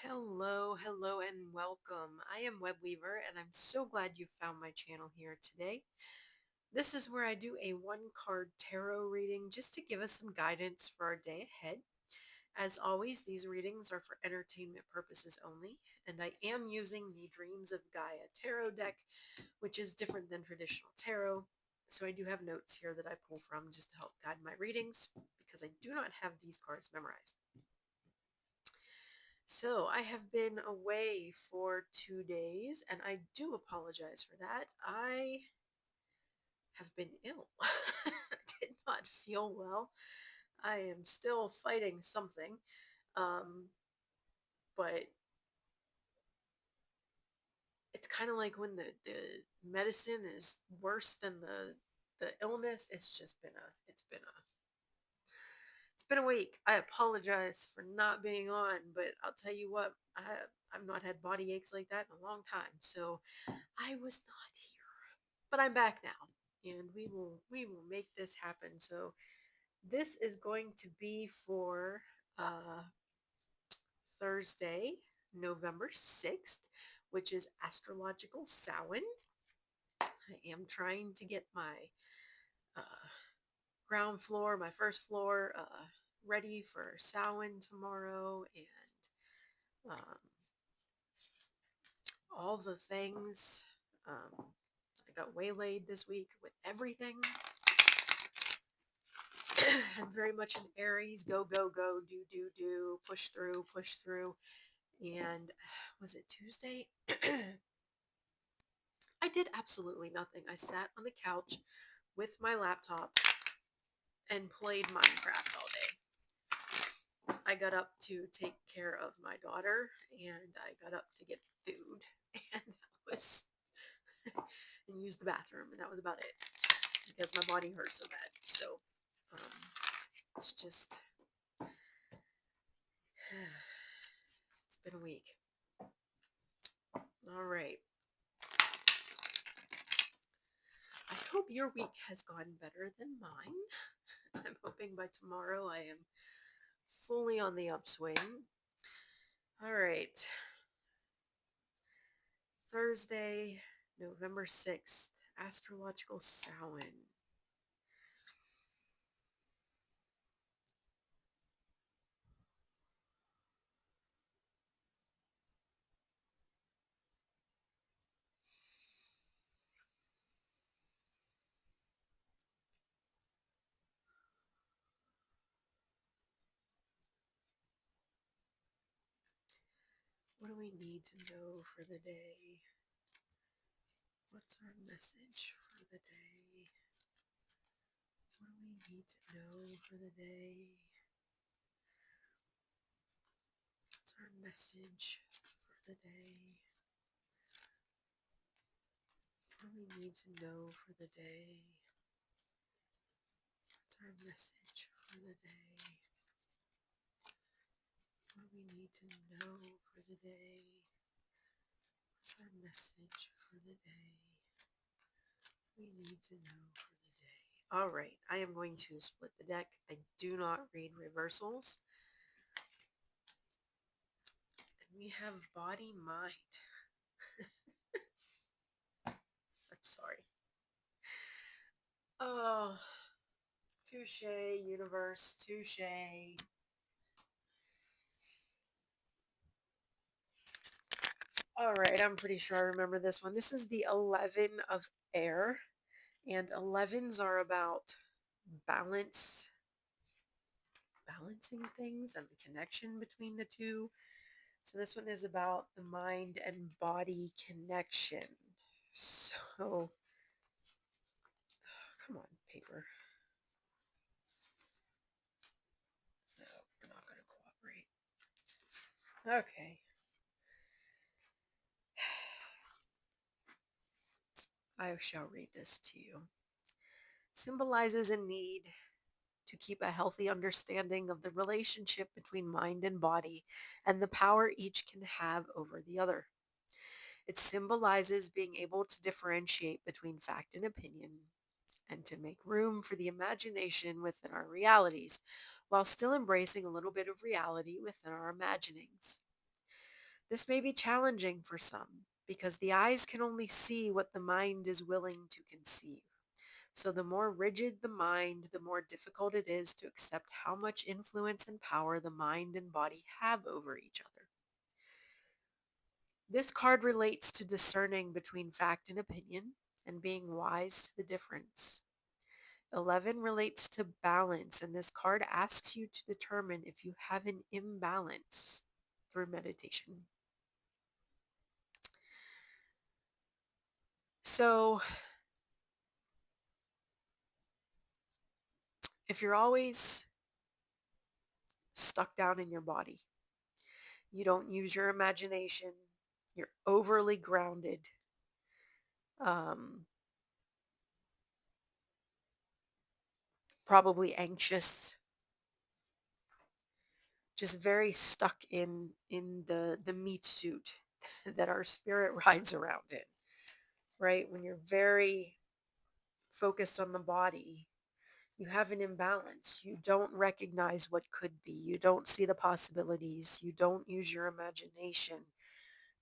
Hello, and welcome. I am Web Weaver, and I'm so glad you found my channel here today. This is where I do a one card tarot reading just to give us some guidance for our day ahead. As always, these readings are for entertainment purposes only, and I am using the Dreams of Gaia tarot deck, which is different than traditional tarot. So I do have notes here that I pull from just to help guide my readings because I do not have these cards memorized. So I have been away for 2 days, and I do apologize for that. I have been ill. I did not feel well. I am still fighting something, um, but it's kind of like when the medicine is worse than the illness. It's been a week. I apologize for not being on, but I'll tell you what, I've not had body aches like that in a long time. So I was not here, but I'm back now, and we will make this happen. So this is going to be for uh, Thursday, November 6th, which is astrological Samhain. I am trying to get my uh, ground floor, my first floor, ready for Samhain tomorrow, and all the things. I got waylaid this week with everything. I'm very much an Aries. Go, go, go, do, do, do, push through, push through. And was it Tuesday? I did absolutely nothing. I sat on the couch with my laptop and played Minecraft all day. I got up to take care of my daughter, and I got up to get food, and that was and use the bathroom, and that was about it because my body hurt so bad. So um, it's just it's been a week. All right. I hope your week has gone better than mine. I'm hoping by tomorrow I am fully on the upswing. All right. Thursday, November 6th, astrological Samhain. What do we need to know for the day? What's our message for the day? What do we need to know for the day? What's our message for the day? What do we need to know for the day? What's our message for the day? What do we need to know for the day? What's our message for the day? We need to know for the day. All right, I am going to split the deck. I do not read reversals. And we have body mind. I'm sorry. Oh, touche, universe, touche. All right, I'm pretty sure I remember this one. This is the 11 of air, and 11s are about balance, balancing things and the connection between the two. So this one is about the mind and body connection. So, come on, paper. No, we're not going to cooperate. Okay. I shall read this to you. Symbolizes a need to keep a healthy understanding of the relationship between mind and body and the power each can have over the other. It symbolizes being able to differentiate between fact and opinion and to make room for the imagination within our realities while still embracing a little bit of reality within our imaginings. This may be challenging for some because the eyes can only see what the mind is willing to conceive. So, the more rigid the mind, the more difficult it is to accept how much influence and power the mind and body have over each other. This card relates to discerning between fact and opinion and being wise to the difference. 11 relates to balance, and this card asks you to determine if you have an imbalance through meditation. So, if you're always stuck down in your body, you don't use your imagination, you're overly grounded, um, probably anxious, just very stuck in the meat suit that our spirit rides around in, right? When you're very focused on the body, you have an imbalance. You don't recognize what could be. You don't see the possibilities. You don't use your imagination.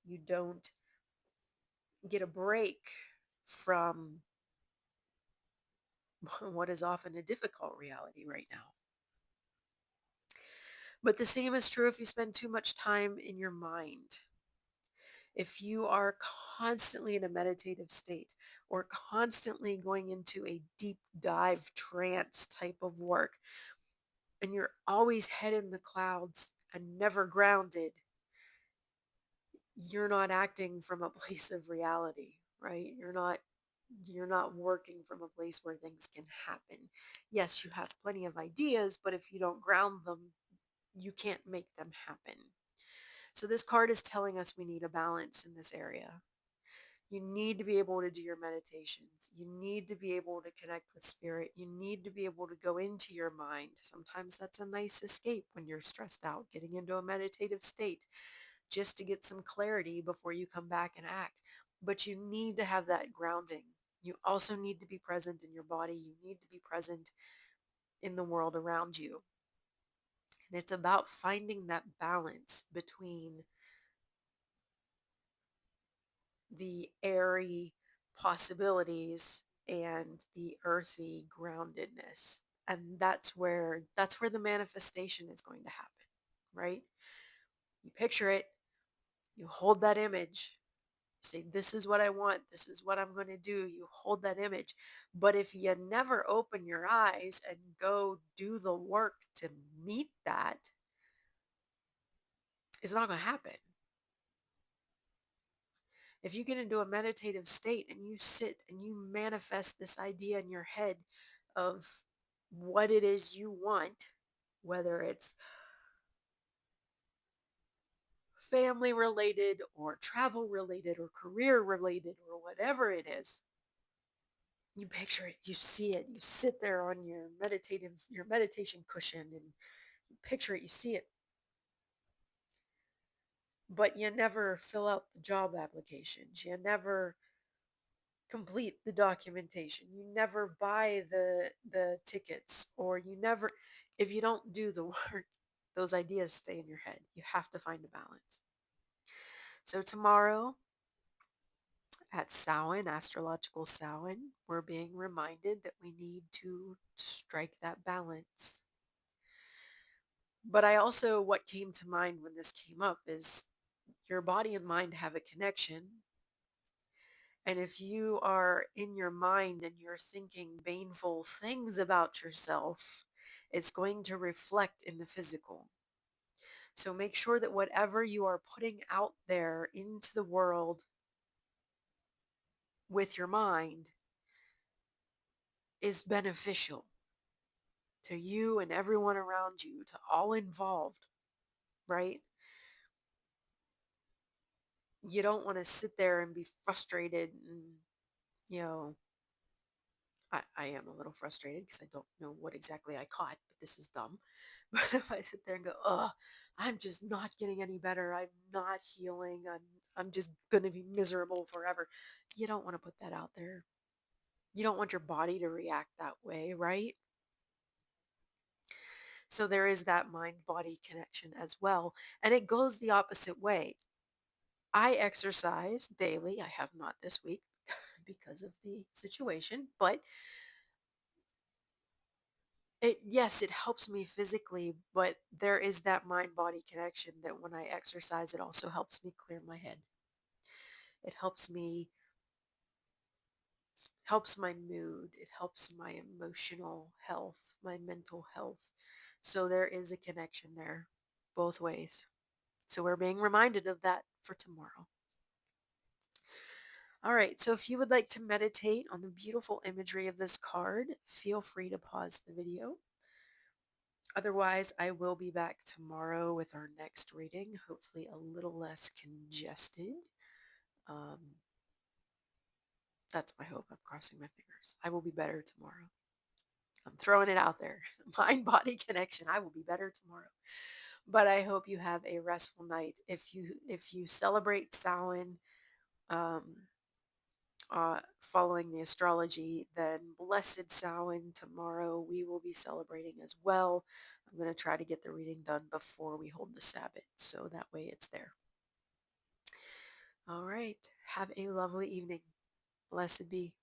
You don't get a break from what is often a difficult reality right now. But the same is true if you spend too much time in your mind. If you are constantly in a meditative state or constantly going into a deep dive trance type of work, and you're always head in the clouds and never grounded, you're not acting from a place of reality, right? You're not working from a place where things can happen. Yes, you have plenty of ideas, but if you don't ground them, you can't make them happen. So this card is telling us we need a balance in this area. You need to be able to do your meditations. You need to be able to connect with spirit. You need to be able to go into your mind. Sometimes that's a nice escape when you're stressed out, getting into a meditative state just to get some clarity before you come back and act. But you need to have that grounding. You also need to be present in your body. You need to be present in the world around you. And it's about finding that balance between the airy possibilities and the earthy groundedness. And that's where the manifestation is going to happen, right? You picture it, you hold that image, you say, this is what I want, this is what I'm going to do. You hold that image. But if you never open your eyes and go do the work to meet that, it's not going to happen. If you get into a meditative state and you sit and you manifest this idea in your head of what it is you want, whether it's family related or travel related or career related or whatever it is, you picture it, you see it, you sit there on your meditation cushion and you picture it, you see it, but you never fill out the job applications, you never complete the documentation, you never buy the tickets, or you never, if you don't do the work, those ideas stay in your head. You have to find a balance. So tomorrow at Samhain, astrological Samhain, we're being reminded that we need to strike that balance. But I also, what came to mind when this came up is your body and mind have a connection. And if you are in your mind and you're thinking baneful things about yourself, it's going to reflect in the physical. So make sure that whatever you are putting out there into the world with your mind is beneficial to you and everyone around you, to all involved, right? You don't want to sit there and be frustrated and, you know, I am a little frustrated because I don't know what exactly I caught, but this is dumb. But if I sit there and go, oh, I'm just not getting any better, I'm not healing, I'm just gonna be miserable forever. You don't want to put that out there. You don't want your body to react that way, right? So there is that mind body connection as well. And it goes the opposite way. I exercise daily. I have not this week because of the situation, but yes, it helps me physically, but there is that mind-body connection that when I exercise, it also helps me clear my head. It helps my mood, it helps my emotional health, my mental health. So there is a connection there both ways. So we're being reminded of that for tomorrow. All right, so if you would like to meditate on the beautiful imagery of this card, feel free to pause the video. Otherwise, I will be back tomorrow with our next reading, hopefully a little less congested. Um, that's my hope. I'm crossing my fingers. I will be better tomorrow. I'm throwing it out there. Mind-body connection. I will be better tomorrow. But I hope you have a restful night. If you celebrate Samhain, um, following the astrology, then blessed Samhain tomorrow we will be celebrating as well. I'm going to try to get the reading done before we hold the Sabbath, so that way it's there. All right. Have a lovely evening. Blessed be.